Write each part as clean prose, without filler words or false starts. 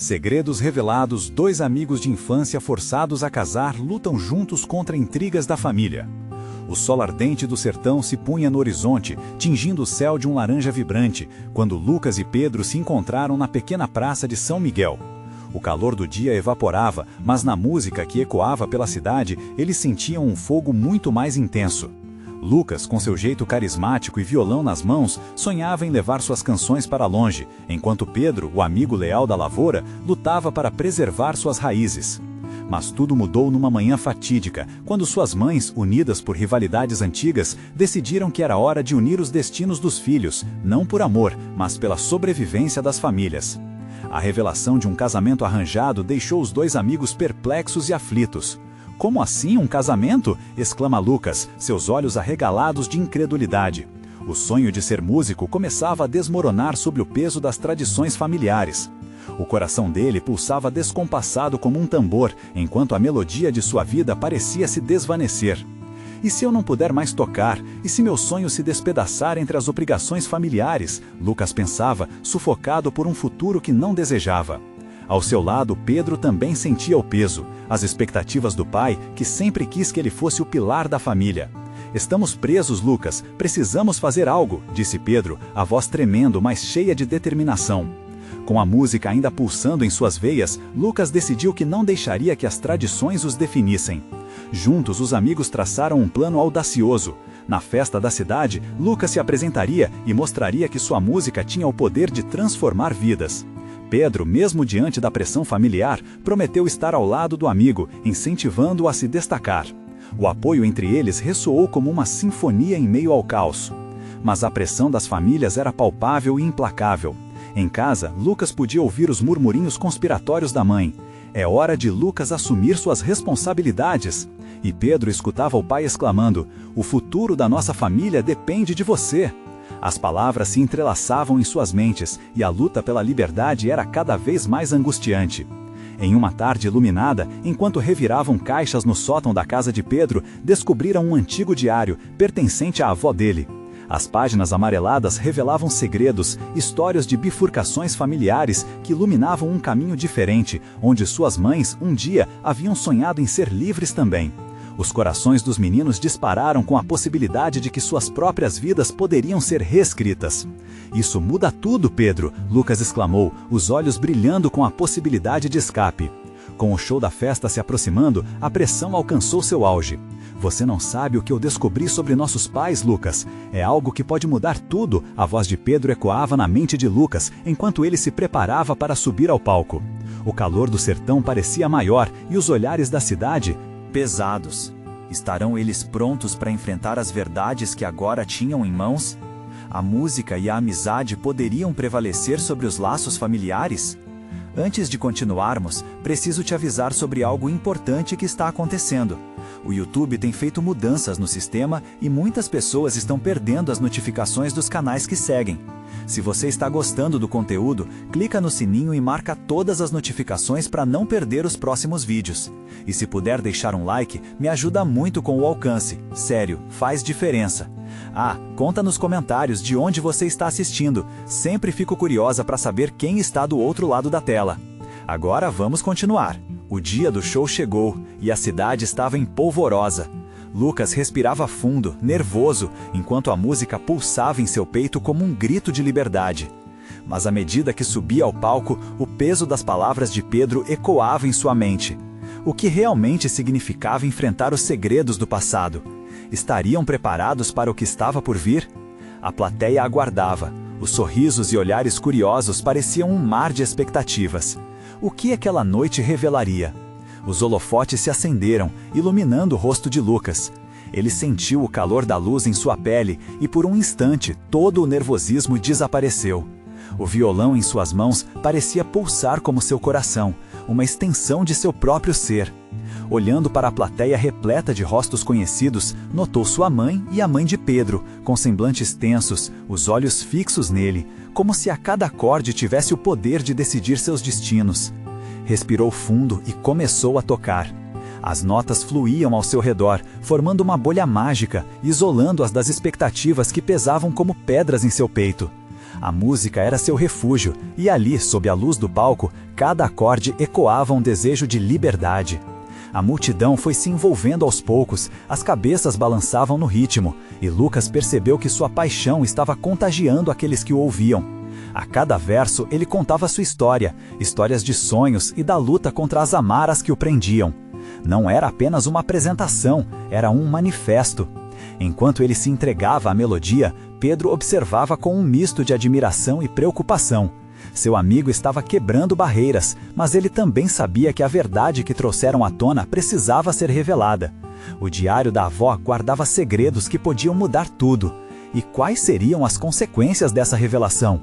Segredos revelados, dois amigos de infância forçados a casar lutam juntos contra intrigas da família. O sol ardente do sertão se punha no horizonte, tingindo o céu de um laranja vibrante, quando Lucas e Pedro se encontraram na pequena praça de São Miguel. O calor do dia evaporava, mas na música que ecoava pela cidade, eles sentiam um fogo muito mais intenso. Lucas, com seu jeito carismático e violão nas mãos, sonhava em levar suas canções para longe, enquanto Pedro, o amigo leal da lavoura, lutava para preservar suas raízes. Mas tudo mudou numa manhã fatídica, quando suas mães, unidas por rivalidades antigas, decidiram que era hora de unir os destinos dos filhos, não por amor, mas pela sobrevivência das famílias. A revelação de um casamento arranjado deixou os dois amigos perplexos e aflitos. "Como assim um casamento?" exclama Lucas, seus olhos arregalados de incredulidade. O sonho de ser músico começava a desmoronar sob o peso das tradições familiares. O coração dele pulsava descompassado como um tambor, enquanto a melodia de sua vida parecia se desvanecer. "E se eu não puder mais tocar? E se meu sonho se despedaçar entre as obrigações familiares?" Lucas pensava, sufocado por um futuro que não desejava. Ao seu lado, Pedro também sentia o peso, as expectativas do pai, que sempre quis que ele fosse o pilar da família. "Estamos presos, Lucas, precisamos fazer algo", disse Pedro, a voz tremendo, mas cheia de determinação. Com a música ainda pulsando em suas veias, Lucas decidiu que não deixaria que as tradições os definissem. Juntos, os amigos traçaram um plano audacioso. Na festa da cidade, Lucas se apresentaria e mostraria que sua música tinha o poder de transformar vidas. Pedro, mesmo diante da pressão familiar, prometeu estar ao lado do amigo, incentivando-o a se destacar. O apoio entre eles ressoou como uma sinfonia em meio ao caos. Mas a pressão das famílias era palpável e implacável. Em casa, Lucas podia ouvir os murmurinhos conspiratórios da mãe. "É hora de Lucas assumir suas responsabilidades." E Pedro escutava o pai exclamando: "O futuro da nossa família depende de você." As palavras se entrelaçavam em suas mentes, e a luta pela liberdade era cada vez mais angustiante. Em uma tarde iluminada, enquanto reviravam caixas no sótão da casa de Pedro, descobriram um antigo diário, pertencente à avó dele. As páginas amareladas revelavam segredos, histórias de bifurcações familiares que iluminavam um caminho diferente, onde suas mães, um dia, haviam sonhado em ser livres também. Os corações dos meninos dispararam com a possibilidade de que suas próprias vidas poderiam ser reescritas. "Isso muda tudo, Pedro", Lucas exclamou, os olhos brilhando com a possibilidade de escape. Com o show da festa se aproximando, a pressão alcançou seu auge. "Você não sabe o que eu descobri sobre nossos pais, Lucas. É algo que pode mudar tudo", a voz de Pedro ecoava na mente de Lucas, enquanto ele se preparava para subir ao palco. O calor do sertão parecia maior e os olhares da cidade pesados. Estarão eles prontos para enfrentar as verdades que agora tinham em mãos? A música e a amizade poderiam prevalecer sobre os laços familiares? Antes de continuarmos, preciso te avisar sobre algo importante que está acontecendo. O YouTube tem feito mudanças no sistema e muitas pessoas estão perdendo as notificações dos canais que seguem. Se você está gostando do conteúdo, clica no sininho e marca todas as notificações para não perder os próximos vídeos. E se puder deixar um like, me ajuda muito com o alcance. Sério, faz diferença. Conta nos comentários de onde você está assistindo. Sempre fico curiosa para saber quem está do outro lado da tela. Agora vamos continuar. O dia do show chegou e a cidade estava empolvorosa. Lucas respirava fundo, nervoso, enquanto a música pulsava em seu peito como um grito de liberdade. Mas à medida que subia ao palco, o peso das palavras de Pedro ecoava em sua mente. O que realmente significava enfrentar os segredos do passado? Estariam preparados para o que estava por vir? A plateia aguardava. Os sorrisos e olhares curiosos pareciam um mar de expectativas. O que aquela noite revelaria? Os holofotes se acenderam, iluminando o rosto de Lucas. Ele sentiu o calor da luz em sua pele e, por um instante, todo o nervosismo desapareceu. O violão em suas mãos parecia pulsar como seu coração, uma extensão de seu próprio ser. Olhando para a plateia repleta de rostos conhecidos, notou sua mãe e a mãe de Pedro, com semblantes tensos, os olhos fixos nele, como se a cada acorde tivesse o poder de decidir seus destinos. Respirou fundo e começou a tocar. As notas fluíam ao seu redor, formando uma bolha mágica, isolando-as das expectativas que pesavam como pedras em seu peito. A música era seu refúgio, e ali, sob a luz do palco, cada acorde ecoava um desejo de liberdade. A multidão foi se envolvendo aos poucos, as cabeças balançavam no ritmo, e Lucas percebeu que sua paixão estava contagiando aqueles que o ouviam. A cada verso ele contava sua história, histórias de sonhos e da luta contra as amaras que o prendiam. Não era apenas uma apresentação, era um manifesto. Enquanto ele se entregava à melodia, Pedro observava com um misto de admiração e preocupação. Seu amigo estava quebrando barreiras, mas ele também sabia que a verdade que trouxeram à tona precisava ser revelada. O diário da avó guardava segredos que podiam mudar tudo. E quais seriam as consequências dessa revelação?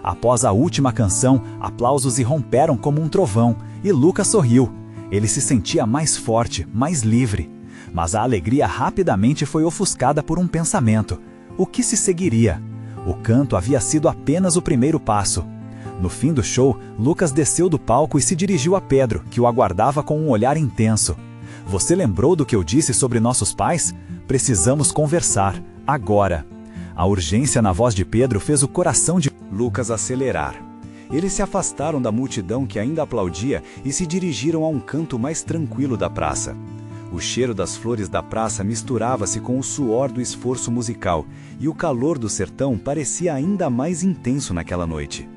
Após a última canção, aplausos irromperam como um trovão, e Lucas sorriu. Ele se sentia mais forte, mais livre. Mas a alegria rapidamente foi ofuscada por um pensamento. O que se seguiria? O canto havia sido apenas o primeiro passo. No fim do show, Lucas desceu do palco e se dirigiu a Pedro, que o aguardava com um olhar intenso. Você lembrou do que eu disse sobre nossos pais? Precisamos conversar, agora. A urgência na voz de Pedro fez o coração de Lucas acelerar. Eles se afastaram da multidão que ainda aplaudia e se dirigiram a um canto mais tranquilo da praça. O cheiro das flores da praça misturava-se com o suor do esforço musical, e o calor do sertão parecia ainda mais intenso naquela noite.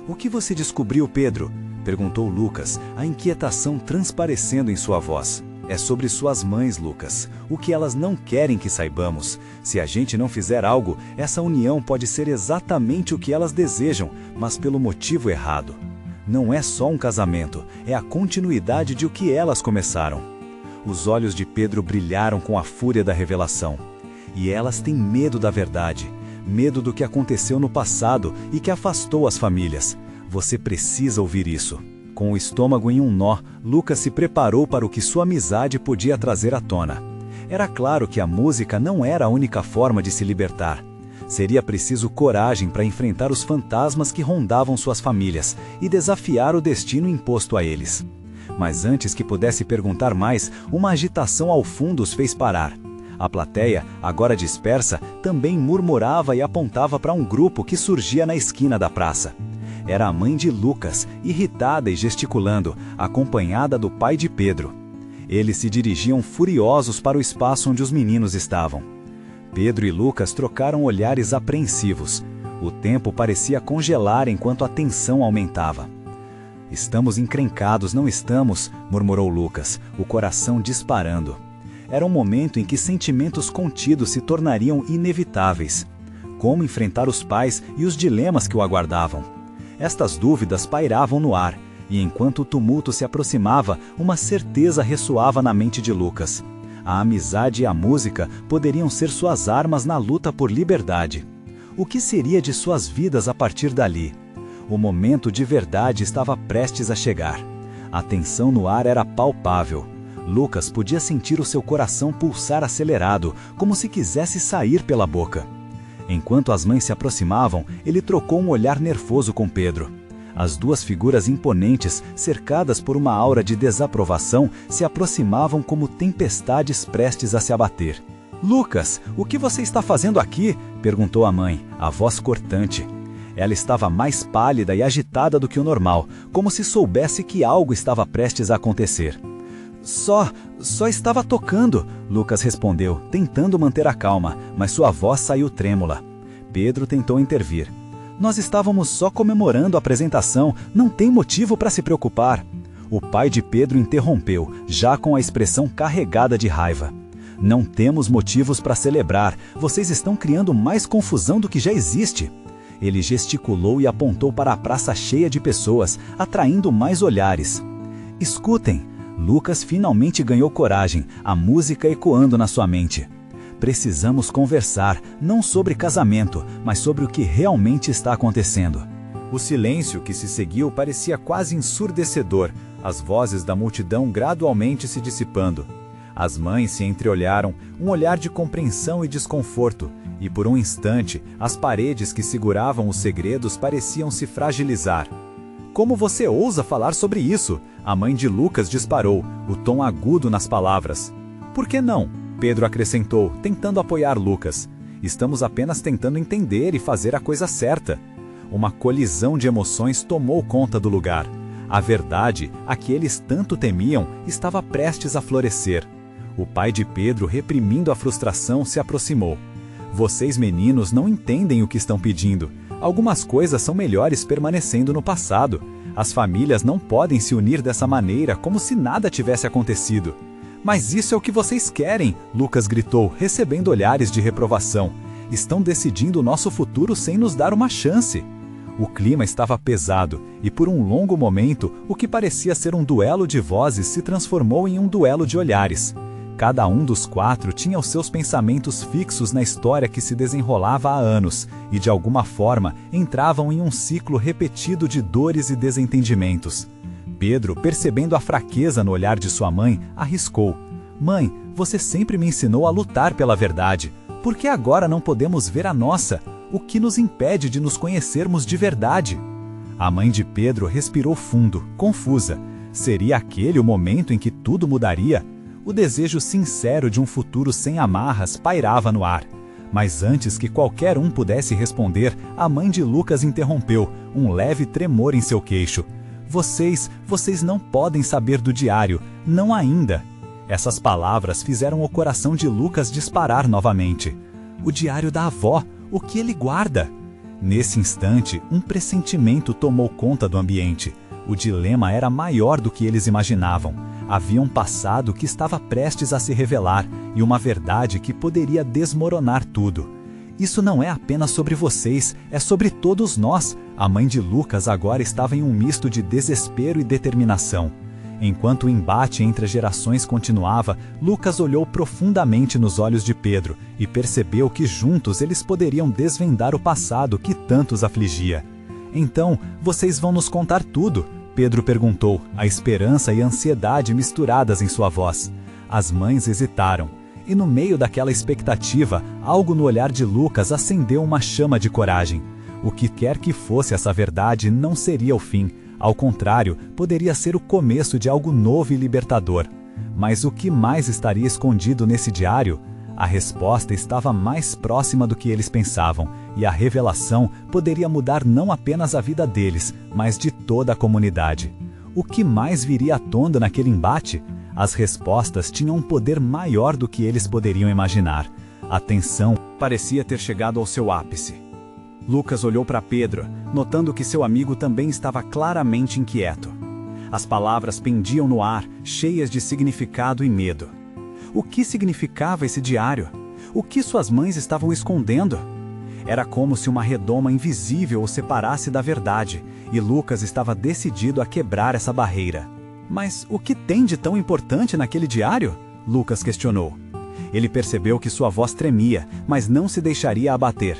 "O que você descobriu, Pedro?" perguntou Lucas, a inquietação transparecendo em sua voz. "É sobre suas mães, Lucas. O que elas não querem que saibamos. Se a gente não fizer algo, essa união pode ser exatamente o que elas desejam, mas pelo motivo errado. Não é só um casamento, é a continuidade de o que elas começaram." Os olhos de Pedro brilharam com a fúria da revelação. E elas têm medo da verdade, medo do que aconteceu no passado e que afastou as famílias. Você precisa ouvir isso. Com o estômago em um nó, Lucas se preparou para o que sua amizade podia trazer à tona. Era claro que a música não era a única forma de se libertar. Seria preciso coragem para enfrentar os fantasmas que rondavam suas famílias e desafiar o destino imposto a eles. Mas antes que pudesse perguntar mais, uma agitação ao fundo os fez parar. A plateia, agora dispersa, também murmurava e apontava para um grupo que surgia na esquina da praça. Era a mãe de Lucas, irritada e gesticulando, acompanhada do pai de Pedro. Eles se dirigiam furiosos para o espaço onde os meninos estavam. Pedro e Lucas trocaram olhares apreensivos. O tempo parecia congelar enquanto a tensão aumentava. "Estamos encrencados, não estamos?" murmurou Lucas, o coração disparando. Era um momento em que sentimentos contidos se tornariam inevitáveis. Como enfrentar os pais e os dilemas que o aguardavam? Estas dúvidas pairavam no ar, e enquanto o tumulto se aproximava, uma certeza ressoava na mente de Lucas. A amizade e a música poderiam ser suas armas na luta por liberdade. O que seria de suas vidas a partir dali? O momento de verdade estava prestes a chegar. A tensão no ar era palpável. Lucas podia sentir o seu coração pulsar acelerado, como se quisesse sair pela boca. Enquanto as mães se aproximavam, ele trocou um olhar nervoso com Pedro. As duas figuras imponentes, cercadas por uma aura de desaprovação, se aproximavam como tempestades prestes a se abater. "Lucas, o que você está fazendo aqui?" perguntou a mãe, a voz cortante. Ela estava mais pálida e agitada do que o normal, como se soubesse que algo estava prestes a acontecer. Só estava tocando", Lucas respondeu, tentando manter a calma, mas sua voz saiu trêmula. Pedro tentou intervir. "Nós estávamos só comemorando a apresentação, não tem motivo para se preocupar." O pai de Pedro interrompeu, já com a expressão carregada de raiva. "Não temos motivos para celebrar, vocês estão criando mais confusão do que já existe." Ele gesticulou e apontou para a praça cheia de pessoas, atraindo mais olhares. "Escutem." Lucas finalmente ganhou coragem, a música ecoando na sua mente. "Precisamos conversar, não sobre casamento, mas sobre o que realmente está acontecendo." O silêncio que se seguiu parecia quase ensurdecedor, as vozes da multidão gradualmente se dissipando. As mães se entreolharam, um olhar de compreensão e desconforto, e por um instante, as paredes que seguravam os segredos pareciam se fragilizar. "Como você ousa falar sobre isso?" A mãe de Lucas disparou, o tom agudo nas palavras. "Por que não?" Pedro acrescentou, tentando apoiar Lucas. "Estamos apenas tentando entender e fazer a coisa certa." Uma colisão de emoções tomou conta do lugar. A verdade, a que eles tanto temiam, estava prestes a florescer. O pai de Pedro, reprimindo a frustração, se aproximou. Vocês meninos não entendem o que estão pedindo. Algumas coisas são melhores permanecendo no passado. As famílias não podem se unir dessa maneira, como se nada tivesse acontecido. Mas isso é o que vocês querem, Lucas gritou, recebendo olhares de reprovação. Estão decidindo o nosso futuro sem nos dar uma chance. O clima estava pesado, e por um longo momento, o que parecia ser um duelo de vozes se transformou em um duelo de olhares. Cada um dos quatro tinha os seus pensamentos fixos na história que se desenrolava há anos, e de alguma forma entravam em um ciclo repetido de dores e desentendimentos. Pedro, percebendo a fraqueza no olhar de sua mãe, arriscou. Mãe, você sempre me ensinou a lutar pela verdade. Por que agora não podemos ver a nossa? O que nos impede de nos conhecermos de verdade? A mãe de Pedro respirou fundo, confusa. Seria aquele o momento em que tudo mudaria? O desejo sincero de um futuro sem amarras pairava no ar. Mas antes que qualquer um pudesse responder, a mãe de Lucas interrompeu, um leve tremor em seu queixo. Vocês não podem saber do diário, não ainda. Essas palavras fizeram o coração de Lucas disparar novamente. O diário da avó, o que ele guarda? Nesse instante, um pressentimento tomou conta do ambiente. O dilema era maior do que eles imaginavam. Havia um passado que estava prestes a se revelar e uma verdade que poderia desmoronar tudo. Isso não é apenas sobre vocês, é sobre todos nós. A mãe de Lucas agora estava em um misto de desespero e determinação. Enquanto o embate entre as gerações continuava, Lucas olhou profundamente nos olhos de Pedro e percebeu que juntos eles poderiam desvendar o passado que tanto os afligia. Então, vocês vão nos contar tudo? Pedro perguntou, a esperança e a ansiedade misturadas em sua voz. As mães hesitaram, e no meio daquela expectativa, algo no olhar de Lucas acendeu uma chama de coragem. O que quer que fosse essa verdade não seria o fim. Ao contrário, poderia ser o começo de algo novo e libertador. Mas o que mais estaria escondido nesse diário? A resposta estava mais próxima do que eles pensavam, e a revelação poderia mudar não apenas a vida deles, mas de toda a comunidade. O que mais viria à tona naquele embate? As respostas tinham um poder maior do que eles poderiam imaginar. A tensão parecia ter chegado ao seu ápice. Lucas olhou para Pedro, notando que seu amigo também estava claramente inquieto. As palavras pendiam no ar, cheias de significado e medo. O que significava esse diário? O que suas mães estavam escondendo? Era como se uma redoma invisível o separasse da verdade, e Lucas estava decidido a quebrar essa barreira. Mas o que tem de tão importante naquele diário? Lucas questionou. Ele percebeu que sua voz tremia, mas não se deixaria abater.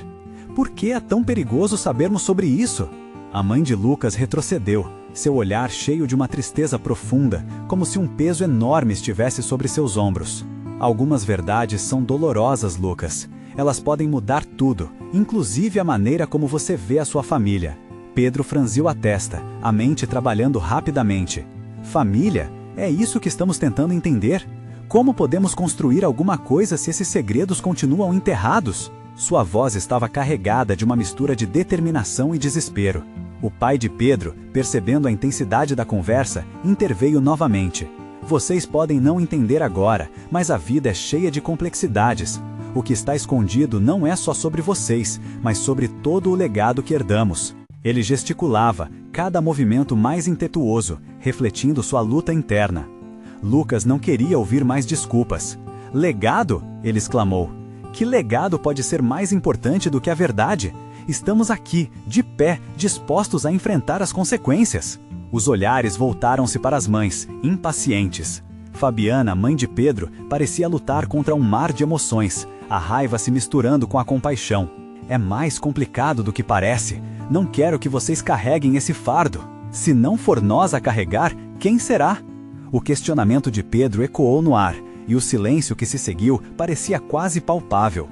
Por que é tão perigoso sabermos sobre isso? A mãe de Lucas retrocedeu, seu olhar cheio de uma tristeza profunda, como se um peso enorme estivesse sobre seus ombros. Algumas verdades são dolorosas, Lucas. Elas podem mudar tudo, inclusive a maneira como você vê a sua família. Pedro franziu a testa, a mente trabalhando rapidamente. Família? É isso que estamos tentando entender? Como podemos construir alguma coisa se esses segredos continuam enterrados? Sua voz estava carregada de uma mistura de determinação e desespero. O pai de Pedro, percebendo a intensidade da conversa, interveio novamente. Vocês podem não entender agora, mas a vida é cheia de complexidades. O que está escondido não é só sobre vocês, mas sobre todo o legado que herdamos. Ele gesticulava, cada movimento mais impetuoso, refletindo sua luta interna. Lucas não queria ouvir mais desculpas. Legado? Ele exclamou. Que legado pode ser mais importante do que a verdade? Estamos aqui, de pé, dispostos a enfrentar as consequências. Os olhares voltaram-se para as mães, impacientes. Fabiana, mãe de Pedro, parecia lutar contra um mar de emoções, a raiva se misturando com a compaixão. É mais complicado do que parece. Não quero que vocês carreguem esse fardo. Se não for nós a carregar, quem será? O questionamento de Pedro ecoou no ar, e o silêncio que se seguiu parecia quase palpável.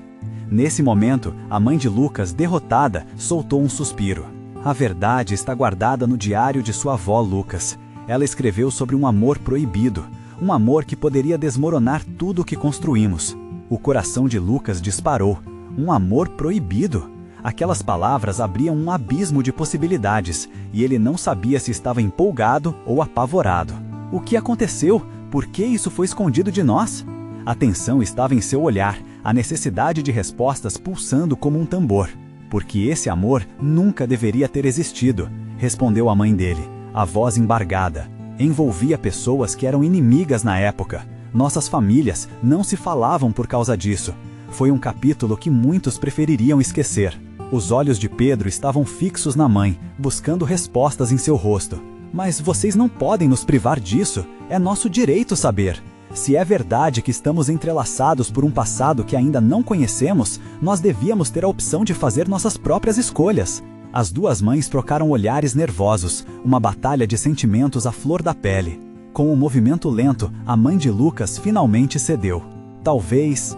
Nesse momento, a mãe de Lucas, derrotada, soltou um suspiro. A verdade está guardada no diário de sua avó, Lucas. Ela escreveu sobre um amor proibido, um amor que poderia desmoronar tudo o que construímos. O coração de Lucas disparou. Um amor proibido? Aquelas palavras abriam um abismo de possibilidades, e ele não sabia se estava empolgado ou apavorado. O que aconteceu? Por que isso foi escondido de nós? A tensão estava em seu olhar, a necessidade de respostas pulsando como um tambor. Porque esse amor nunca deveria ter existido, respondeu a mãe dele, a voz embargada. Envolvia pessoas que eram inimigas na época. Nossas famílias não se falavam por causa disso. Foi um capítulo que muitos prefeririam esquecer. Os olhos de Pedro estavam fixos na mãe, buscando respostas em seu rosto. Mas vocês não podem nos privar disso. É nosso direito saber. Se é verdade que estamos entrelaçados por um passado que ainda não conhecemos, nós devíamos ter a opção de fazer nossas próprias escolhas. As duas mães trocaram olhares nervosos, uma batalha de sentimentos à flor da pele. Com um movimento lento, a mãe de Lucas finalmente cedeu. Talvez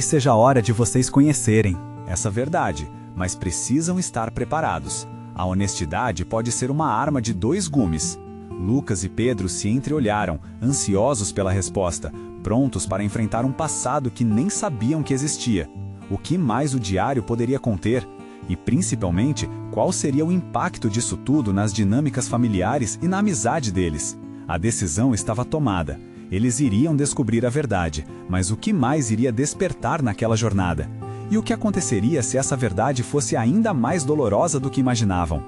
seja a hora de vocês conhecerem essa verdade, mas precisam estar preparados. A honestidade pode ser uma arma de dois gumes. Lucas e Pedro se entreolharam, ansiosos pela resposta, prontos para enfrentar um passado que nem sabiam que existia. O que mais o diário poderia conter? E, principalmente, qual seria o impacto disso tudo nas dinâmicas familiares e na amizade deles? A decisão estava tomada. Eles iriam descobrir a verdade, mas o que mais iria despertar naquela jornada? E o que aconteceria se essa verdade fosse ainda mais dolorosa do que imaginavam?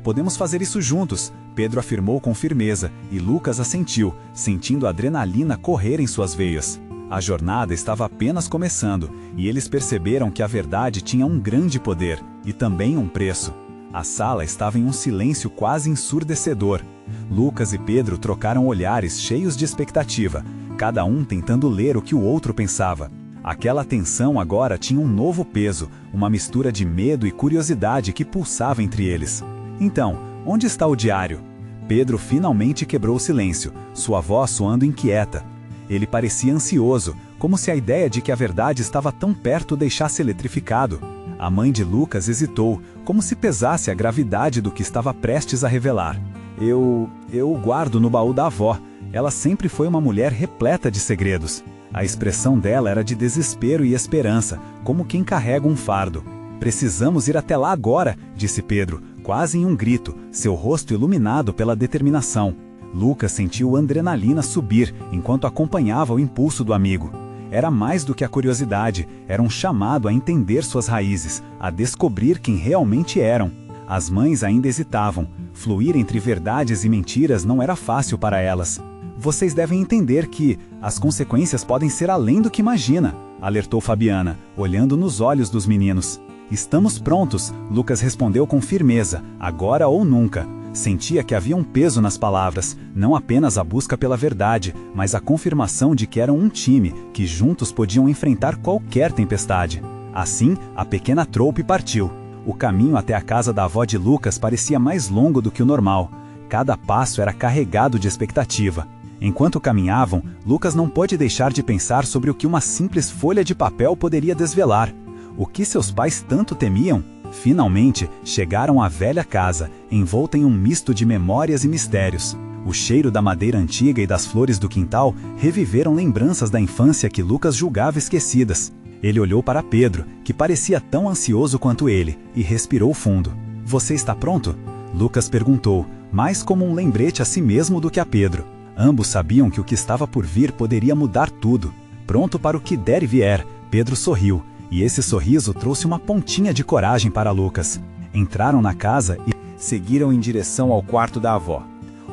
Podemos fazer isso juntos, Pedro afirmou com firmeza, e Lucas assentiu, sentindo a adrenalina correr em suas veias. A jornada estava apenas começando, e eles perceberam que a verdade tinha um grande poder, e também um preço. A sala estava em um silêncio quase ensurdecedor. Lucas e Pedro trocaram olhares cheios de expectativa, cada um tentando ler o que o outro pensava. Aquela tensão agora tinha um novo peso, uma mistura de medo e curiosidade que pulsava entre eles. Então, onde está o diário? Pedro finalmente quebrou o silêncio, sua voz soando inquieta. Ele parecia ansioso, como se a ideia de que a verdade estava tão perto o deixasse eletrificado. A mãe de Lucas hesitou, como se pesasse a gravidade do que estava prestes a revelar. Eu o guardo no baú da avó. Ela sempre foi uma mulher repleta de segredos. A expressão dela era de desespero e esperança, como quem carrega um fardo. Precisamos ir até lá agora, disse Pedro, quase em um grito, seu rosto iluminado pela determinação. Lucas sentiu a adrenalina subir enquanto acompanhava o impulso do amigo. Era mais do que a curiosidade, era um chamado a entender suas raízes, a descobrir quem realmente eram. As mães ainda hesitavam. Fluir entre verdades e mentiras não era fácil para elas. Vocês devem entender que as consequências podem ser além do que imagina, alertou Fabiana, olhando nos olhos dos meninos. Estamos prontos, Lucas respondeu com firmeza, agora ou nunca. Sentia que havia um peso nas palavras, não apenas a busca pela verdade, mas a confirmação de que eram um time, que juntos podiam enfrentar qualquer tempestade. Assim, a pequena troupe partiu. O caminho até a casa da avó de Lucas parecia mais longo do que o normal. Cada passo era carregado de expectativa. Enquanto caminhavam, Lucas não pôde deixar de pensar sobre o que uma simples folha de papel poderia desvelar. O que seus pais tanto temiam? Finalmente, chegaram à velha casa, envolta em um misto de memórias e mistérios. O cheiro da madeira antiga e das flores do quintal reviveram lembranças da infância que Lucas julgava esquecidas. Ele olhou para Pedro, que parecia tão ansioso quanto ele, e respirou fundo. Você está pronto? Lucas perguntou, mais como um lembrete a si mesmo do que a Pedro. Ambos sabiam que o que estava por vir poderia mudar tudo. Pronto para o que der e vier, Pedro sorriu, e esse sorriso trouxe uma pontinha de coragem para Lucas. Entraram na casa e seguiram em direção ao quarto da avó.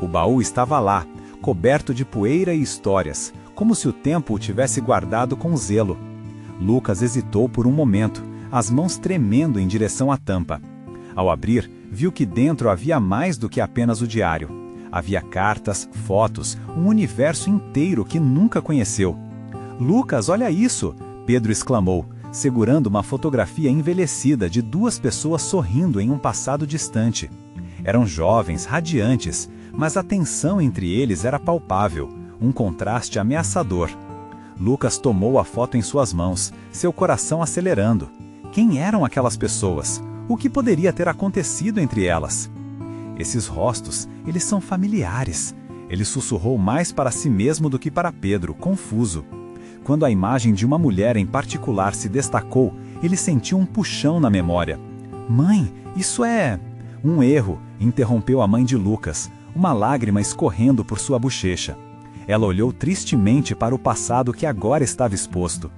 O baú estava lá, coberto de poeira e histórias, como se o tempo o tivesse guardado com zelo. Lucas hesitou por um momento, as mãos tremendo em direção à tampa. Ao abrir, viu que dentro havia mais do que apenas o diário. Havia cartas, fotos, um universo inteiro que nunca conheceu. Lucas, olha isso! Pedro exclamou, segurando uma fotografia envelhecida de duas pessoas sorrindo em um passado distante. Eram jovens, radiantes, mas a tensão entre eles era palpável, um contraste ameaçador. Lucas tomou a foto em suas mãos, seu coração acelerando. Quem eram aquelas pessoas? O que poderia ter acontecido entre elas? Esses rostos, eles são familiares. Ele sussurrou mais para si mesmo do que para Pedro, confuso. Quando a imagem de uma mulher em particular se destacou, Ele sentiu um puxão na memória. Mãe, isso é... Um erro, interrompeu a mãe de Lucas, uma lágrima escorrendo por sua bochecha. Ela olhou tristemente para o passado que agora estava exposto.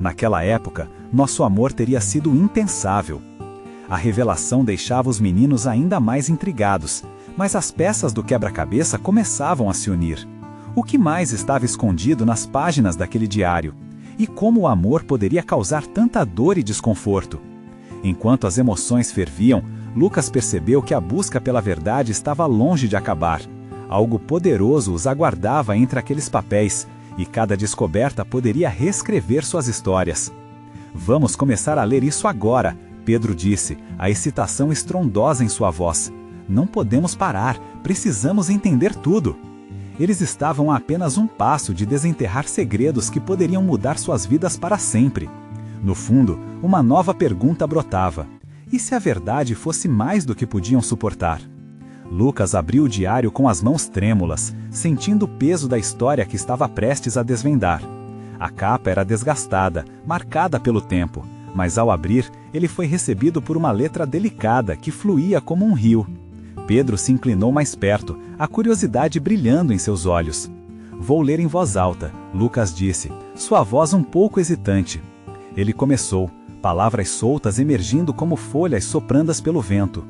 Naquela época, nosso amor teria sido impensável. A revelação deixava os meninos ainda mais intrigados, mas as peças do quebra-cabeça começavam a se unir. O que mais estava escondido nas páginas daquele diário? E como o amor poderia causar tanta dor e desconforto? Enquanto as emoções ferviam, Lucas percebeu que a busca pela verdade estava longe de acabar. Algo poderoso os aguardava entre aqueles papéis, e cada descoberta poderia reescrever suas histórias. Vamos começar a ler isso agora, Pedro disse, a excitação estrondosa em sua voz. Não podemos parar, precisamos entender tudo. Eles estavam a apenas um passo de desenterrar segredos que poderiam mudar suas vidas para sempre. No fundo, uma nova pergunta brotava. E se a verdade fosse mais do que podiam suportar? Lucas abriu o diário com as mãos trêmulas, sentindo o peso da história que estava prestes a desvendar. A capa era desgastada, marcada pelo tempo, mas ao abrir, ele foi recebido por uma letra delicada que fluía como um rio. Pedro se inclinou mais perto, a curiosidade brilhando em seus olhos. Vou ler em voz alta, Lucas disse, sua voz um pouco hesitante. Ele começou, palavras soltas emergindo como folhas soprandas pelo vento.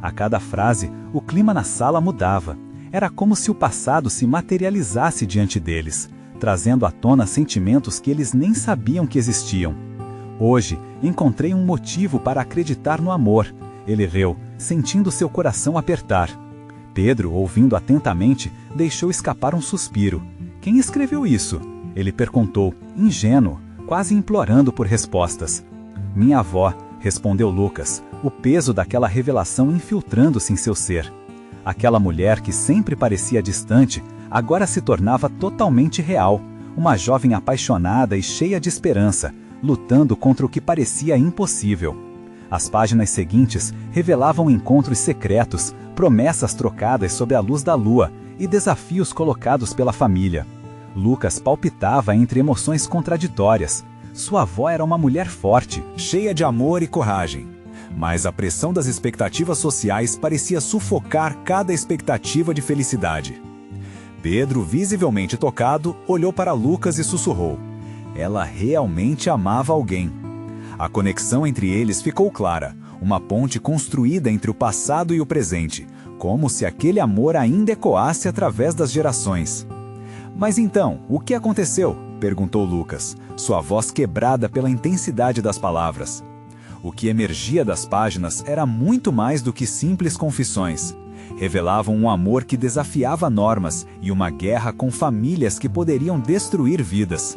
A cada frase, o clima na sala mudava. Era como se o passado se materializasse diante deles, trazendo à tona sentimentos que eles nem sabiam que existiam. Hoje, encontrei um motivo para acreditar no amor, ele leu, sentindo seu coração apertar. Pedro, ouvindo atentamente, deixou escapar um suspiro. Quem escreveu isso? Ele perguntou, ingênuo, quase implorando por respostas. Minha avó, respondeu Lucas, o peso daquela revelação infiltrando-se em seu ser. Aquela mulher que sempre parecia distante, agora se tornava totalmente real, uma jovem apaixonada e cheia de esperança, lutando contra o que parecia impossível. As páginas seguintes revelavam encontros secretos, promessas trocadas sob a luz da lua e desafios colocados pela família. Lucas palpitava entre emoções contraditórias. Sua avó era uma mulher forte, cheia de amor e coragem. Mas a pressão das expectativas sociais parecia sufocar cada expectativa de felicidade. Pedro, visivelmente tocado, olhou para Lucas e sussurrou. Ela realmente amava alguém. A conexão entre eles ficou clara, uma ponte construída entre o passado e o presente, como se aquele amor ainda ecoasse através das gerações. Mas então, o que aconteceu? Perguntou Lucas, sua voz quebrada pela intensidade das palavras. O que emergia das páginas era muito mais do que simples confissões. Revelavam um amor que desafiava normas e uma guerra com famílias que poderiam destruir vidas.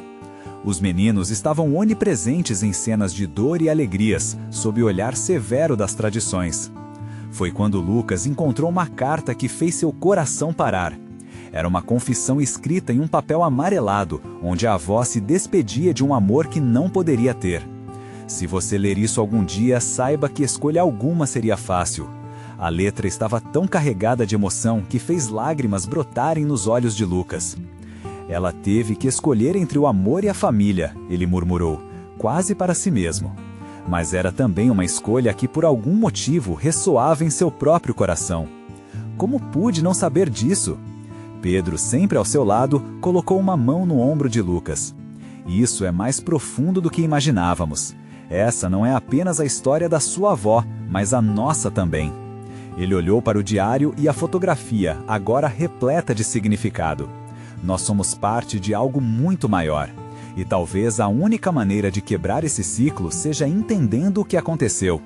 Os meninos estavam onipresentes em cenas de dor e alegrias, sob o olhar severo das tradições. Foi quando Lucas encontrou uma carta que fez seu coração parar. Era uma confissão escrita em um papel amarelado, onde a avó se despedia de um amor que não poderia ter. Se você ler isso algum dia, saiba que escolha alguma seria fácil. A letra estava tão carregada de emoção que fez lágrimas brotarem nos olhos de Lucas. Ela teve que escolher entre o amor e a família, ele murmurou, quase para si mesmo. Mas era também uma escolha que por algum motivo ressoava em seu próprio coração. Como pude não saber disso? Pedro, sempre ao seu lado, colocou uma mão no ombro de Lucas. Isso é mais profundo do que imaginávamos. Essa não é apenas a história da sua avó, mas a nossa também. Ele olhou para o diário e a fotografia, agora repleta de significado. Nós somos parte de algo muito maior. E talvez a única maneira de quebrar esse ciclo seja entendendo o que aconteceu.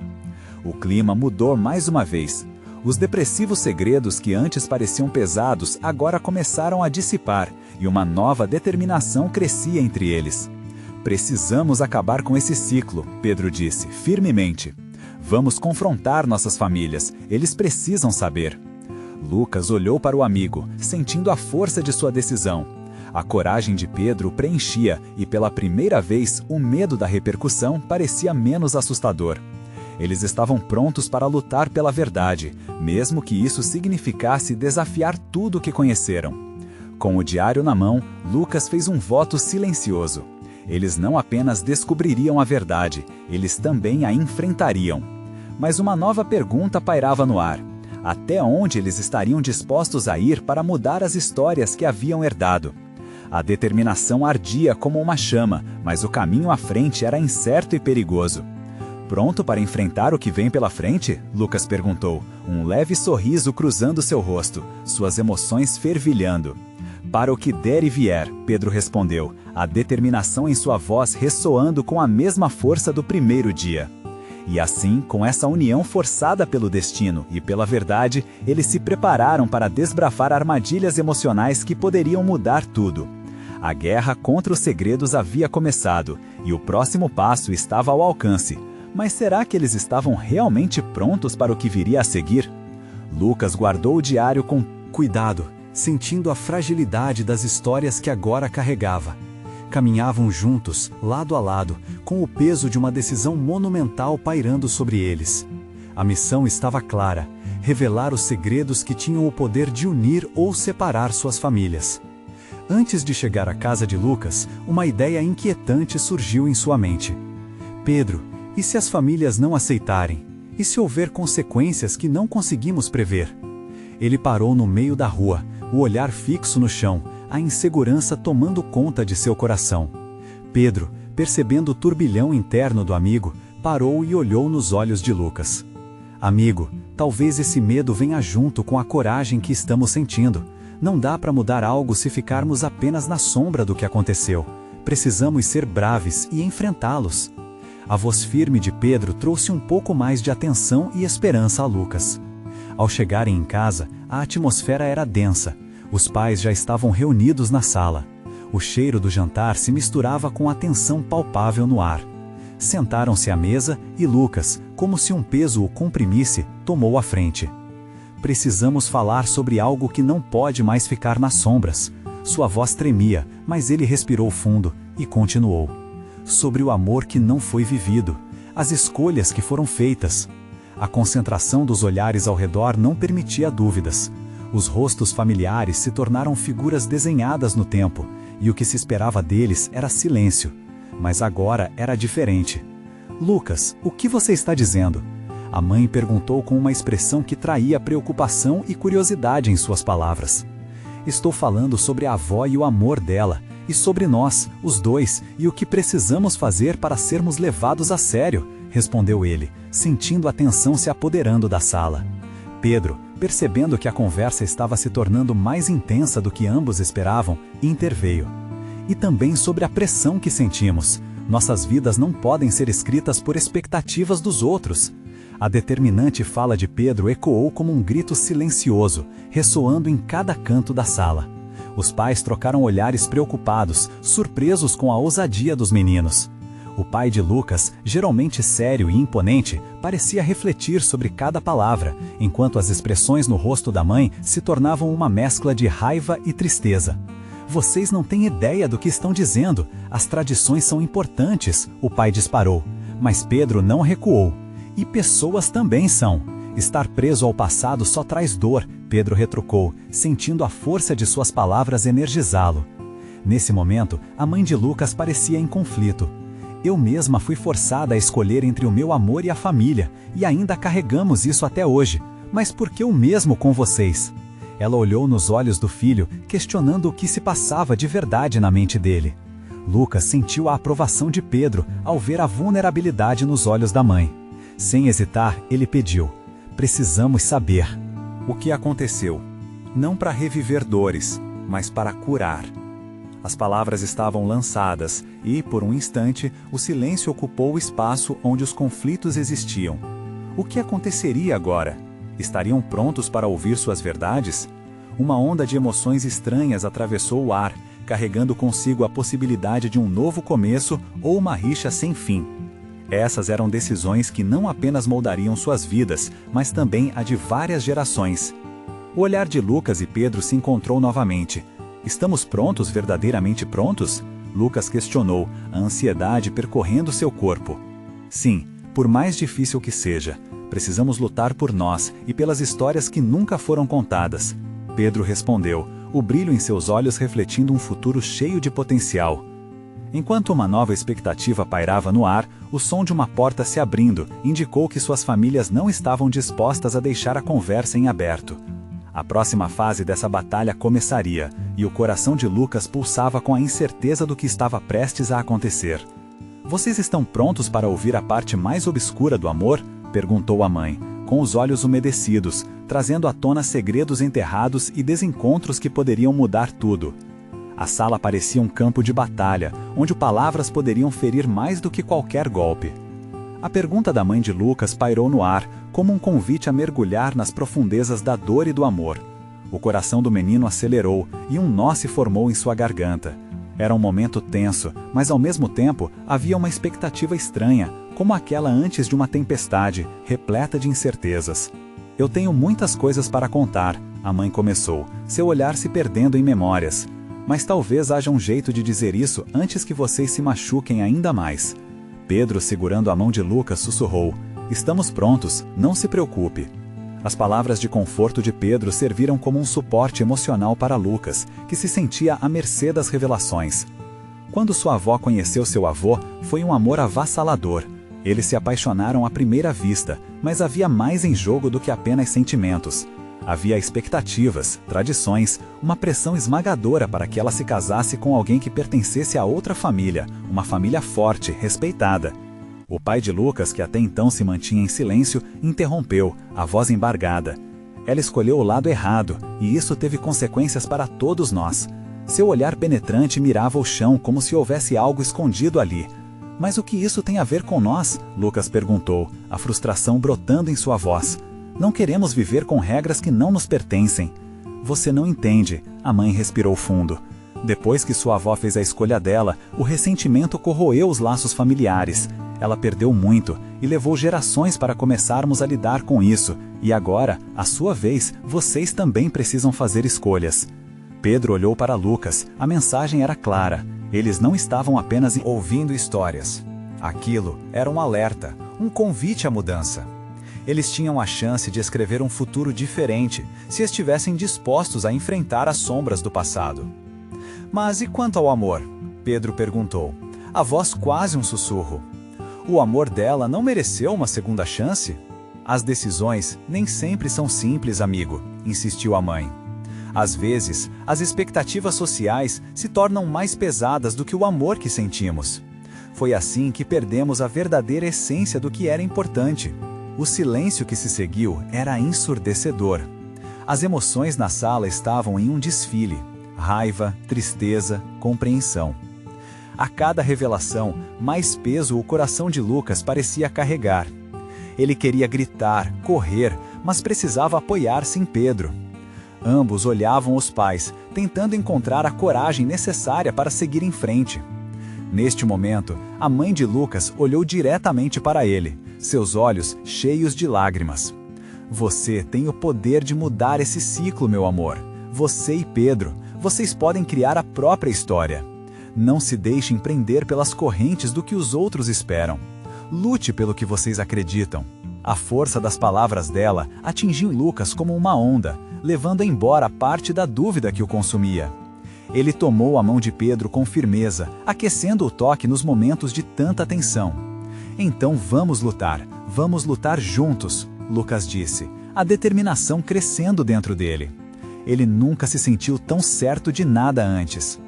O clima mudou mais uma vez. Os depressivos segredos que antes pareciam pesados agora começaram a dissipar e uma nova determinação crescia entre eles. Precisamos acabar com esse ciclo, Pedro disse, firmemente. Vamos confrontar nossas famílias, eles precisam saber. Lucas olhou para o amigo, sentindo a força de sua decisão. A coragem de Pedro preenchia e pela primeira vez o medo da repercussão parecia menos assustador. Eles estavam prontos para lutar pela verdade, mesmo que isso significasse desafiar tudo o que conheceram. Com o diário na mão, Lucas fez um voto silencioso. Eles não apenas descobririam a verdade, eles também a enfrentariam. Mas uma nova pergunta pairava no ar. Até onde eles estariam dispostos a ir para mudar as histórias que haviam herdado? A determinação ardia como uma chama, mas o caminho à frente era incerto e perigoso. Pronto para enfrentar o que vem pela frente? Lucas perguntou, um leve sorriso cruzando seu rosto, suas emoções fervilhando. Para o que der e vier, Pedro respondeu, a determinação em sua voz ressoando com a mesma força do primeiro dia. E assim, com essa união forçada pelo destino e pela verdade, eles se prepararam para desbravar armadilhas emocionais que poderiam mudar tudo. A guerra contra os segredos havia começado, e o próximo passo estava ao alcance. Mas será que eles estavam realmente prontos para o que viria a seguir? Lucas guardou o diário com cuidado, sentindo a fragilidade das histórias que agora carregava. Caminhavam juntos, lado a lado, com o peso de uma decisão monumental pairando sobre eles. A missão estava clara: revelar os segredos que tinham o poder de unir ou separar suas famílias. Antes de chegar à casa de Lucas, uma ideia inquietante surgiu em sua mente. Pedro, e se as famílias não aceitarem? E se houver consequências que não conseguimos prever? Ele parou no meio da rua, o olhar fixo no chão, a insegurança tomando conta de seu coração. Pedro, percebendo o turbilhão interno do amigo, parou e olhou nos olhos de Lucas. Amigo, talvez esse medo venha junto com a coragem que estamos sentindo. Não dá para mudar algo se ficarmos apenas na sombra do que aconteceu. Precisamos ser braves e enfrentá-los. A voz firme de Pedro trouxe um pouco mais de atenção e esperança a Lucas. Ao chegarem em casa, a atmosfera era densa. Os pais já estavam reunidos na sala. O cheiro do jantar se misturava com a tensão palpável no ar. Sentaram-se à mesa e Lucas, como se um peso o comprimisse, tomou a frente. Precisamos falar sobre algo que não pode mais ficar nas sombras. Sua voz tremia, mas ele respirou fundo e continuou. Sobre o amor que não foi vivido, as escolhas que foram feitas. A concentração dos olhares ao redor não permitia dúvidas. Os rostos familiares se tornaram figuras desenhadas no tempo, e o que se esperava deles era silêncio. Mas agora era diferente. Lucas, o que você está dizendo? A mãe perguntou com uma expressão que traía preocupação e curiosidade em suas palavras. Estou falando sobre a avó e o amor dela, e sobre nós, os dois, e o que precisamos fazer para sermos levados a sério, respondeu ele, sentindo a tensão se apoderando da sala. Pedro, percebendo que a conversa estava se tornando mais intensa do que ambos esperavam, interveio. E também sobre a pressão que sentimos. Nossas vidas não podem ser escritas por expectativas dos outros. A determinante fala de Pedro ecoou como um grito silencioso, ressoando em cada canto da sala. Os pais trocaram olhares preocupados, surpresos com a ousadia dos meninos. O pai de Lucas, geralmente sério e imponente, parecia refletir sobre cada palavra, enquanto as expressões no rosto da mãe se tornavam uma mescla de raiva e tristeza. Vocês não têm ideia do que estão dizendo, as tradições são importantes, o pai disparou. Mas Pedro não recuou. E pessoas também são. Estar preso ao passado só traz dor, Pedro retrucou, sentindo a força de suas palavras energizá-lo. Nesse momento, a mãe de Lucas parecia em conflito. Eu mesma fui forçada a escolher entre o meu amor e a família, e ainda carregamos isso até hoje. Mas por que o mesmo com vocês? Ela olhou nos olhos do filho, questionando o que se passava de verdade na mente dele. Lucas sentiu a aprovação de Pedro ao ver a vulnerabilidade nos olhos da mãe. Sem hesitar, ele pediu: precisamos saber o que aconteceu. Não para reviver dores, mas para curar. As palavras estavam lançadas e, por um instante, o silêncio ocupou o espaço onde os conflitos existiam. O que aconteceria agora? Estariam prontos para ouvir suas verdades? Uma onda de emoções estranhas atravessou o ar, carregando consigo a possibilidade de um novo começo ou uma rixa sem fim. Essas eram decisões que não apenas moldariam suas vidas, mas também a de várias gerações. O olhar de Lucas e Pedro se encontrou novamente. Estamos prontos, verdadeiramente prontos? Lucas questionou, a ansiedade percorrendo seu corpo. Sim, por mais difícil que seja, precisamos lutar por nós e pelas histórias que nunca foram contadas. Pedro respondeu, o brilho em seus olhos refletindo um futuro cheio de potencial. Enquanto uma nova expectativa pairava no ar, o som de uma porta se abrindo indicou que suas famílias não estavam dispostas a deixar a conversa em aberto. A próxima fase dessa batalha começaria, e o coração de Lucas pulsava com a incerteza do que estava prestes a acontecer. "Vocês estão prontos para ouvir a parte mais obscura do amor?" perguntou a mãe, com os olhos umedecidos, trazendo à tona segredos enterrados e desencontros que poderiam mudar tudo. A sala parecia um campo de batalha, onde palavras poderiam ferir mais do que qualquer golpe. A pergunta da mãe de Lucas pairou no ar, como um convite a mergulhar nas profundezas da dor e do amor. O coração do menino acelerou e um nó se formou em sua garganta. Era um momento tenso, mas ao mesmo tempo havia uma expectativa estranha, como aquela antes de uma tempestade, repleta de incertezas. "Eu tenho muitas coisas para contar", a mãe começou, seu olhar se perdendo em memórias. "Mas talvez haja um jeito de dizer isso antes que vocês se machuquem ainda mais." Pedro, segurando a mão de Lucas, sussurrou: "Estamos prontos, não se preocupe." As palavras de conforto de Pedro serviram como um suporte emocional para Lucas, que se sentia à mercê das revelações. Quando sua avó conheceu seu avô, foi um amor avassalador. Eles se apaixonaram à primeira vista, mas havia mais em jogo do que apenas sentimentos. Havia expectativas, tradições, uma pressão esmagadora para que ela se casasse com alguém que pertencesse a outra família, uma família forte, respeitada. O pai de Lucas, que até então se mantinha em silêncio, interrompeu, a voz embargada. Ela escolheu o lado errado, e isso teve consequências para todos nós. Seu olhar penetrante mirava o chão como se houvesse algo escondido ali. "Mas o que isso tem a ver com nós?" Lucas perguntou, a frustração brotando em sua voz. "Não queremos viver com regras que não nos pertencem." "Você não entende", a mãe respirou fundo. Depois que sua avó fez a escolha dela, o ressentimento corroeu os laços familiares. Ela perdeu muito e levou gerações para começarmos a lidar com isso. E agora, à sua vez, vocês também precisam fazer escolhas. Pedro olhou para Lucas. A mensagem era clara. Eles não estavam apenas ouvindo histórias. Aquilo era um alerta, um convite à mudança. Eles tinham a chance de escrever um futuro diferente, se estivessem dispostos a enfrentar as sombras do passado. "Mas e quanto ao amor?" Pedro perguntou, a voz quase um sussurro. "O amor dela não mereceu uma segunda chance?" "As decisões nem sempre são simples, amigo", insistiu a mãe. "Às vezes, as expectativas sociais se tornam mais pesadas do que o amor que sentimos. Foi assim que perdemos a verdadeira essência do que era importante." O silêncio que se seguiu era ensurdecedor. As emoções na sala estavam em um desfile: raiva, tristeza, compreensão. A cada revelação, mais peso o coração de Lucas parecia carregar. Ele queria gritar, correr, mas precisava apoiar-se em Pedro. Ambos olhavam os pais, tentando encontrar a coragem necessária para seguir em frente. Neste momento, a mãe de Lucas olhou diretamente para ele, seus olhos cheios de lágrimas. "Você tem o poder de mudar esse ciclo, meu amor. Você e Pedro, vocês podem criar a própria história. Não se deixem prender pelas correntes do que os outros esperam. Lute pelo que vocês acreditam." A força das palavras dela atingiu Lucas como uma onda, levando embora parte da dúvida que o consumia. Ele tomou a mão de Pedro com firmeza, aquecendo o toque nos momentos de tanta tensão. "Então vamos lutar juntos", Lucas disse, a determinação crescendo dentro dele. Ele nunca se sentiu tão certo de nada antes.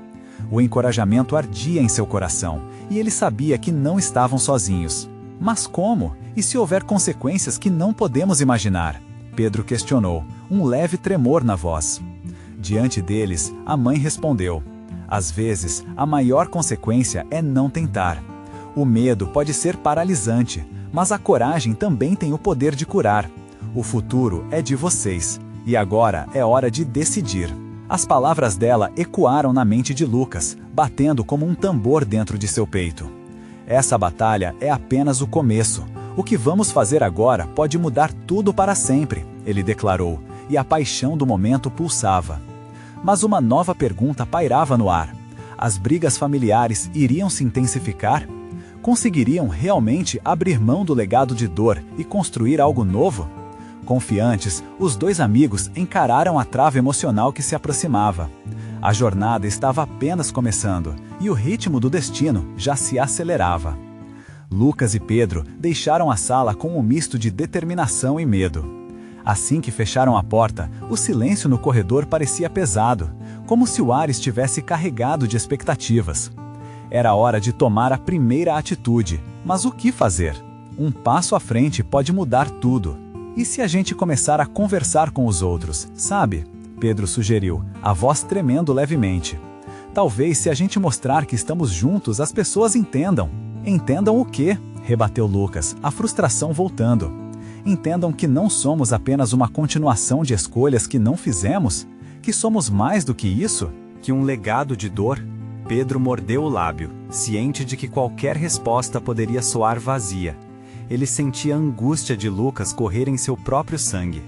O encorajamento ardia em seu coração, e ele sabia que não estavam sozinhos. "Mas como? E se houver consequências que não podemos imaginar?" Pedro questionou, um leve tremor na voz. Diante deles, a mãe respondeu: "Às vezes, a maior consequência é não tentar. O medo pode ser paralisante, mas a coragem também tem o poder de curar. O futuro é de vocês, e agora é hora de decidir." As palavras dela ecoaram na mente de Lucas, batendo como um tambor dentro de seu peito. "Essa batalha é apenas o começo. O que vamos fazer agora pode mudar tudo para sempre", ele declarou, e a paixão do momento pulsava. Mas uma nova pergunta pairava no ar. As brigas familiares iriam se intensificar? Conseguiriam realmente abrir mão do legado de dor e construir algo novo? Confiantes, os dois amigos encararam a trava emocional que se aproximava. A jornada estava apenas começando e o ritmo do destino já se acelerava. Lucas e Pedro deixaram a sala com um misto de determinação e medo. Assim que fecharam a porta, o silêncio no corredor parecia pesado, como se o ar estivesse carregado de expectativas. Era hora de tomar a primeira atitude, mas o que fazer? Um passo à frente pode mudar tudo. E se a gente começar a conversar com os outros, sabe? Pedro sugeriu, a voz tremendo levemente. Talvez se a gente mostrar que estamos juntos, as pessoas entendam. Entendam o quê? Rebateu Lucas, a frustração voltando. Entendam que não somos apenas uma continuação de escolhas que não fizemos? Que somos mais do que isso? Que um legado de dor? Pedro mordeu o lábio, ciente de que qualquer resposta poderia soar vazia. Ele sentia a angústia de Lucas correr em seu próprio sangue.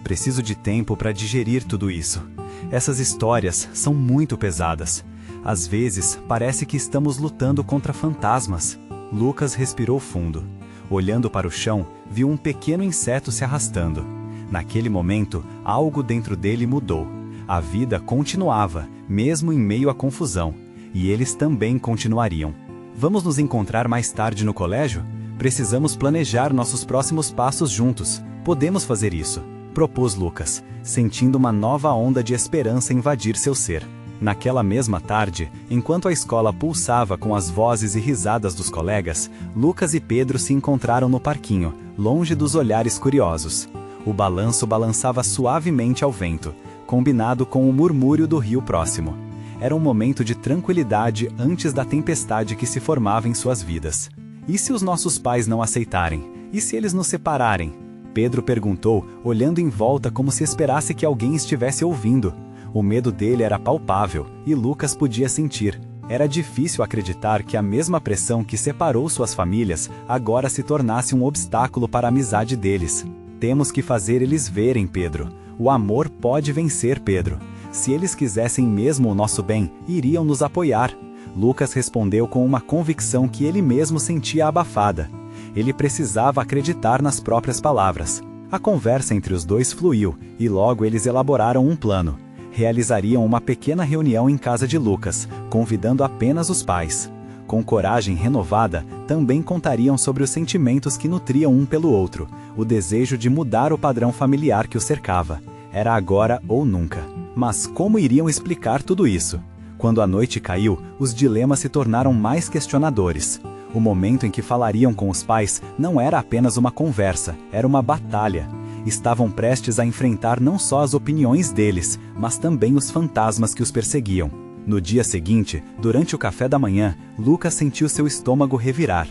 Preciso de tempo para digerir tudo isso. Essas histórias são muito pesadas. Às vezes, parece que estamos lutando contra fantasmas. Lucas respirou fundo. Olhando para o chão, viu um pequeno inseto se arrastando. Naquele momento, algo dentro dele mudou. A vida continuava, mesmo em meio à confusão. E eles também continuariam. Vamos nos encontrar mais tarde no colégio? Precisamos planejar nossos próximos passos juntos. Podemos fazer isso, propôs Lucas, sentindo uma nova onda de esperança invadir seu ser. Naquela mesma tarde, enquanto a escola pulsava com as vozes e risadas dos colegas, Lucas e Pedro se encontraram no parquinho, longe dos olhares curiosos. O balanço balançava suavemente ao vento, combinado com o murmúrio do rio próximo. Era um momento de tranquilidade antes da tempestade que se formava em suas vidas. E se os nossos pais não aceitarem? E se eles nos separarem? Pedro perguntou, olhando em volta como se esperasse que alguém estivesse ouvindo. O medo dele era palpável, e Lucas podia sentir. Era difícil acreditar que a mesma pressão que separou suas famílias agora se tornasse um obstáculo para a amizade deles. Temos que fazer eles verem, Pedro. O amor pode vencer, Pedro. Se eles quisessem mesmo o nosso bem, iriam nos apoiar. Lucas respondeu com uma convicção que ele mesmo sentia abafada. Ele precisava acreditar nas próprias palavras. A conversa entre os dois fluiu, e logo eles elaboraram um plano. Realizariam uma pequena reunião em casa de Lucas, convidando apenas os pais. Com coragem renovada, também contariam sobre os sentimentos que nutriam um pelo outro, o desejo de mudar o padrão familiar que o cercava. Era agora ou nunca. Mas como iriam explicar tudo isso? Quando a noite caiu, os dilemas se tornaram mais questionadores. O momento em que falariam com os pais não era apenas uma conversa, era uma batalha. Estavam prestes a enfrentar não só as opiniões deles, mas também os fantasmas que os perseguiam. No dia seguinte, durante o café da manhã, Lucas sentiu seu estômago revirar.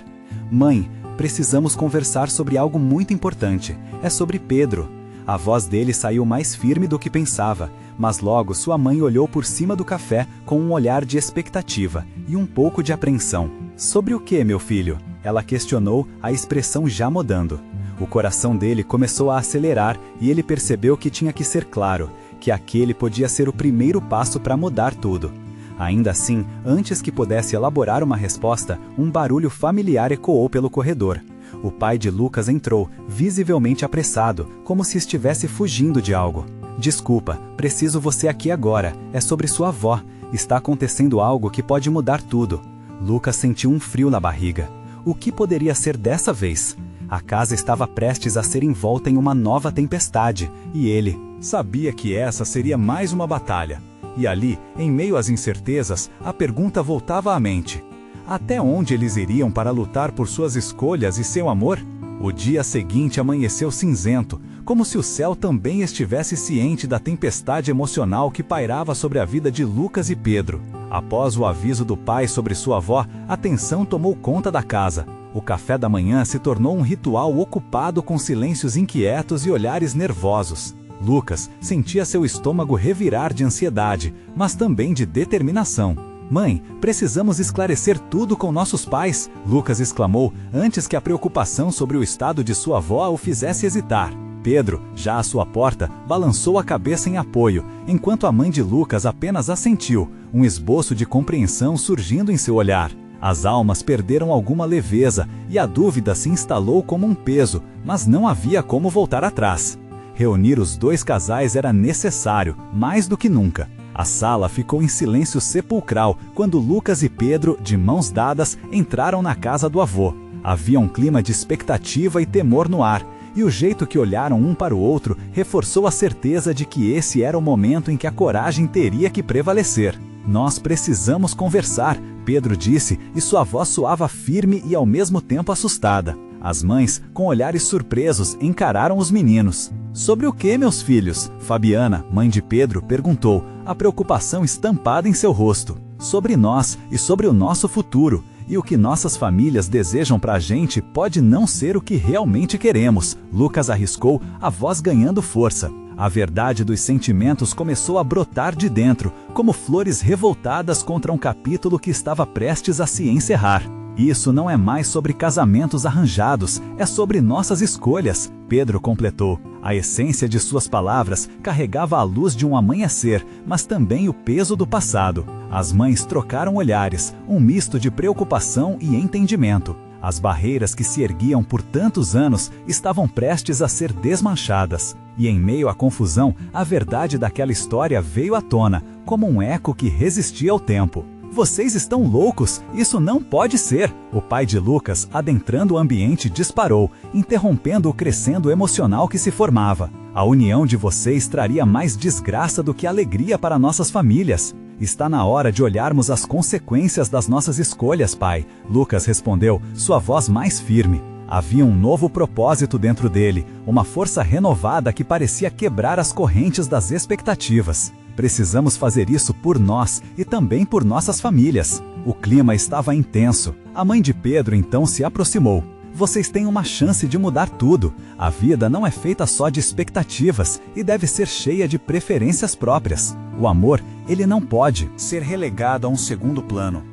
Mãe, precisamos conversar sobre algo muito importante. É sobre Pedro. A voz dele saiu mais firme do que pensava, mas logo sua mãe olhou por cima do café com um olhar de expectativa e um pouco de apreensão. Sobre o que, meu filho? Ela questionou, a expressão já mudando. O coração dele começou a acelerar e ele percebeu que tinha que ser claro, que aquele podia ser o primeiro passo para mudar tudo. Ainda assim, antes que pudesse elaborar uma resposta, um barulho familiar ecoou pelo corredor. O pai de Lucas entrou, visivelmente apressado, como se estivesse fugindo de algo. Desculpa, preciso você aqui agora, é sobre sua avó. Está acontecendo algo que pode mudar tudo. Lucas sentiu um frio na barriga. O que poderia ser dessa vez? A casa estava prestes a ser envolta em uma nova tempestade, e ele sabia que essa seria mais uma batalha. E ali, em meio às incertezas, a pergunta voltava à mente. Até onde eles iriam para lutar por suas escolhas e seu amor? O dia seguinte amanheceu cinzento, como se o céu também estivesse ciente da tempestade emocional que pairava sobre a vida de Lucas e Pedro. Após o aviso do pai sobre sua avó, a tensão tomou conta da casa. O café da manhã se tornou um ritual ocupado com silêncios inquietos e olhares nervosos. Lucas sentia seu estômago revirar de ansiedade, mas também de determinação. Mãe, precisamos esclarecer tudo com nossos pais, Lucas exclamou, antes que a preocupação sobre o estado de sua avó o fizesse hesitar. Pedro, já à sua porta, balançou a cabeça em apoio, enquanto a mãe de Lucas apenas assentiu, um esboço de compreensão surgindo em seu olhar. As almas perderam alguma leveza e a dúvida se instalou como um peso, mas não havia como voltar atrás. Reunir os dois casais era necessário, mais do que nunca. A sala ficou em silêncio sepulcral quando Lucas e Pedro, de mãos dadas, entraram na casa do avô. Havia um clima de expectativa e temor no ar, e o jeito que olharam um para o outro reforçou a certeza de que esse era o momento em que a coragem teria que prevalecer. Nós precisamos conversar, Pedro disse, e sua voz soava firme e ao mesmo tempo assustada. As mães, com olhares surpresos, encararam os meninos. Sobre o que, meus filhos? Fabiana, mãe de Pedro, perguntou, a preocupação estampada em seu rosto. Sobre nós e sobre o nosso futuro. E o que nossas famílias desejam para a gente pode não ser o que realmente queremos. Lucas arriscou, a voz ganhando força. A verdade dos sentimentos começou a brotar de dentro, como flores revoltadas contra um capítulo que estava prestes a se encerrar. Isso não é mais sobre casamentos arranjados, é sobre nossas escolhas, Pedro completou. A essência de suas palavras carregava a luz de um amanhecer, mas também o peso do passado. As mães trocaram olhares, um misto de preocupação e entendimento. As barreiras que se erguiam por tantos anos estavam prestes a ser desmanchadas. E em meio à confusão, a verdade daquela história veio à tona, como um eco que resistia ao tempo. Vocês estão loucos, isso não pode ser! O pai de Lucas, adentrando o ambiente, disparou, interrompendo o crescendo emocional que se formava. A união de vocês traria mais desgraça do que alegria para nossas famílias. Está na hora de olharmos as consequências das nossas escolhas, pai. Lucas respondeu, sua voz mais firme. Havia um novo propósito dentro dele, uma força renovada que parecia quebrar as correntes das expectativas. Precisamos fazer isso por nós e também por nossas famílias. O clima estava intenso. A mãe de Pedro então se aproximou. Vocês têm uma chance de mudar tudo. A vida não é feita só de expectativas e deve ser cheia de preferências próprias. O amor, ele não pode ser relegado a um segundo plano.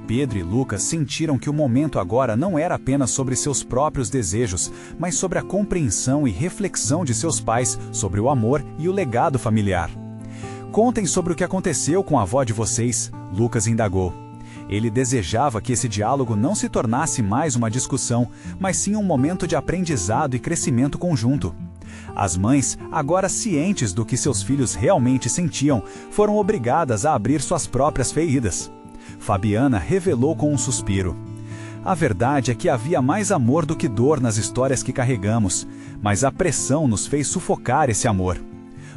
Pedro e Lucas sentiram que o momento agora não era apenas sobre seus próprios desejos, mas sobre a compreensão e reflexão de seus pais sobre o amor e o legado familiar. Contem sobre o que aconteceu com a avó de vocês, Lucas indagou. Ele desejava que esse diálogo não se tornasse mais uma discussão, mas sim um momento de aprendizado e crescimento conjunto. As mães, agora cientes do que seus filhos realmente sentiam, foram obrigadas a abrir suas próprias feridas. Fabiana revelou com um suspiro. A verdade é que havia mais amor do que dor nas histórias que carregamos, mas a pressão nos fez sufocar esse amor.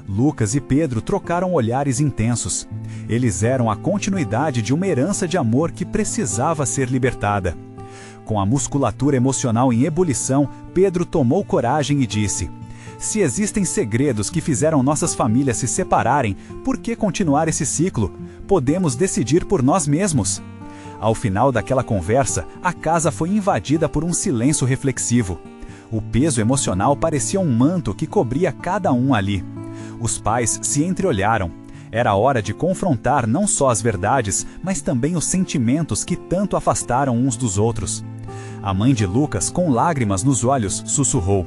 Lucas e Pedro trocaram olhares intensos. Eles eram a continuidade de uma herança de amor que precisava ser libertada. Com a musculatura emocional em ebulição, Pedro tomou coragem e disse: se existem segredos que fizeram nossas famílias se separarem, por que continuar esse ciclo? Podemos decidir por nós mesmos. Ao final daquela conversa, a casa foi invadida por um silêncio reflexivo. O peso emocional parecia um manto que cobria cada um ali. Os pais se entreolharam. Era hora de confrontar não só as verdades, mas também os sentimentos que tanto afastaram uns dos outros. A mãe de Lucas, com lágrimas nos olhos, sussurrou: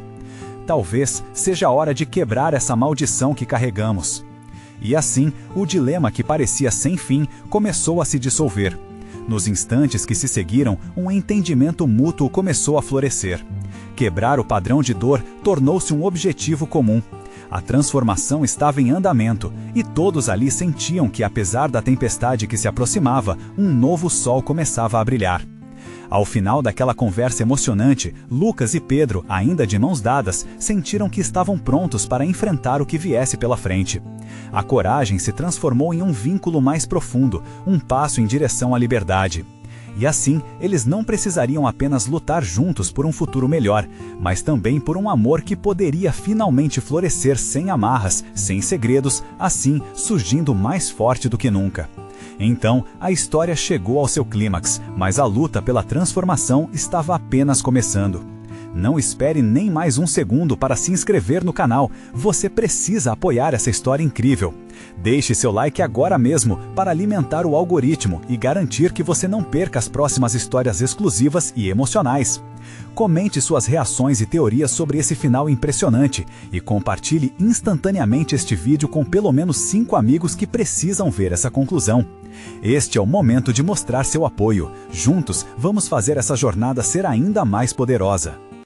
talvez seja a hora de quebrar essa maldição que carregamos. E assim, o dilema que parecia sem fim começou a se dissolver. Nos instantes que se seguiram, um entendimento mútuo começou a florescer. Quebrar o padrão de dor tornou-se um objetivo comum. A transformação estava em andamento, e todos ali sentiam que, apesar da tempestade que se aproximava, um novo sol começava a brilhar. Ao final daquela conversa emocionante, Lucas e Pedro, ainda de mãos dadas, sentiram que estavam prontos para enfrentar o que viesse pela frente. A coragem se transformou em um vínculo mais profundo, um passo em direção à liberdade. E assim, eles não precisariam apenas lutar juntos por um futuro melhor, mas também por um amor que poderia finalmente florescer sem amarras, sem segredos, assim surgindo mais forte do que nunca. Então, a história chegou ao seu clímax, mas a luta pela transformação estava apenas começando. Não espere nem mais um segundo para se inscrever no canal, você precisa apoiar essa história incrível. Deixe seu like agora mesmo para alimentar o algoritmo e garantir que você não perca as próximas histórias exclusivas e emocionais. Comente suas reações e teorias sobre esse final impressionante e compartilhe instantaneamente este vídeo com pelo menos 5 amigos que precisam ver essa conclusão. Este é o momento de mostrar seu apoio. Juntos, vamos fazer essa jornada ser ainda mais poderosa.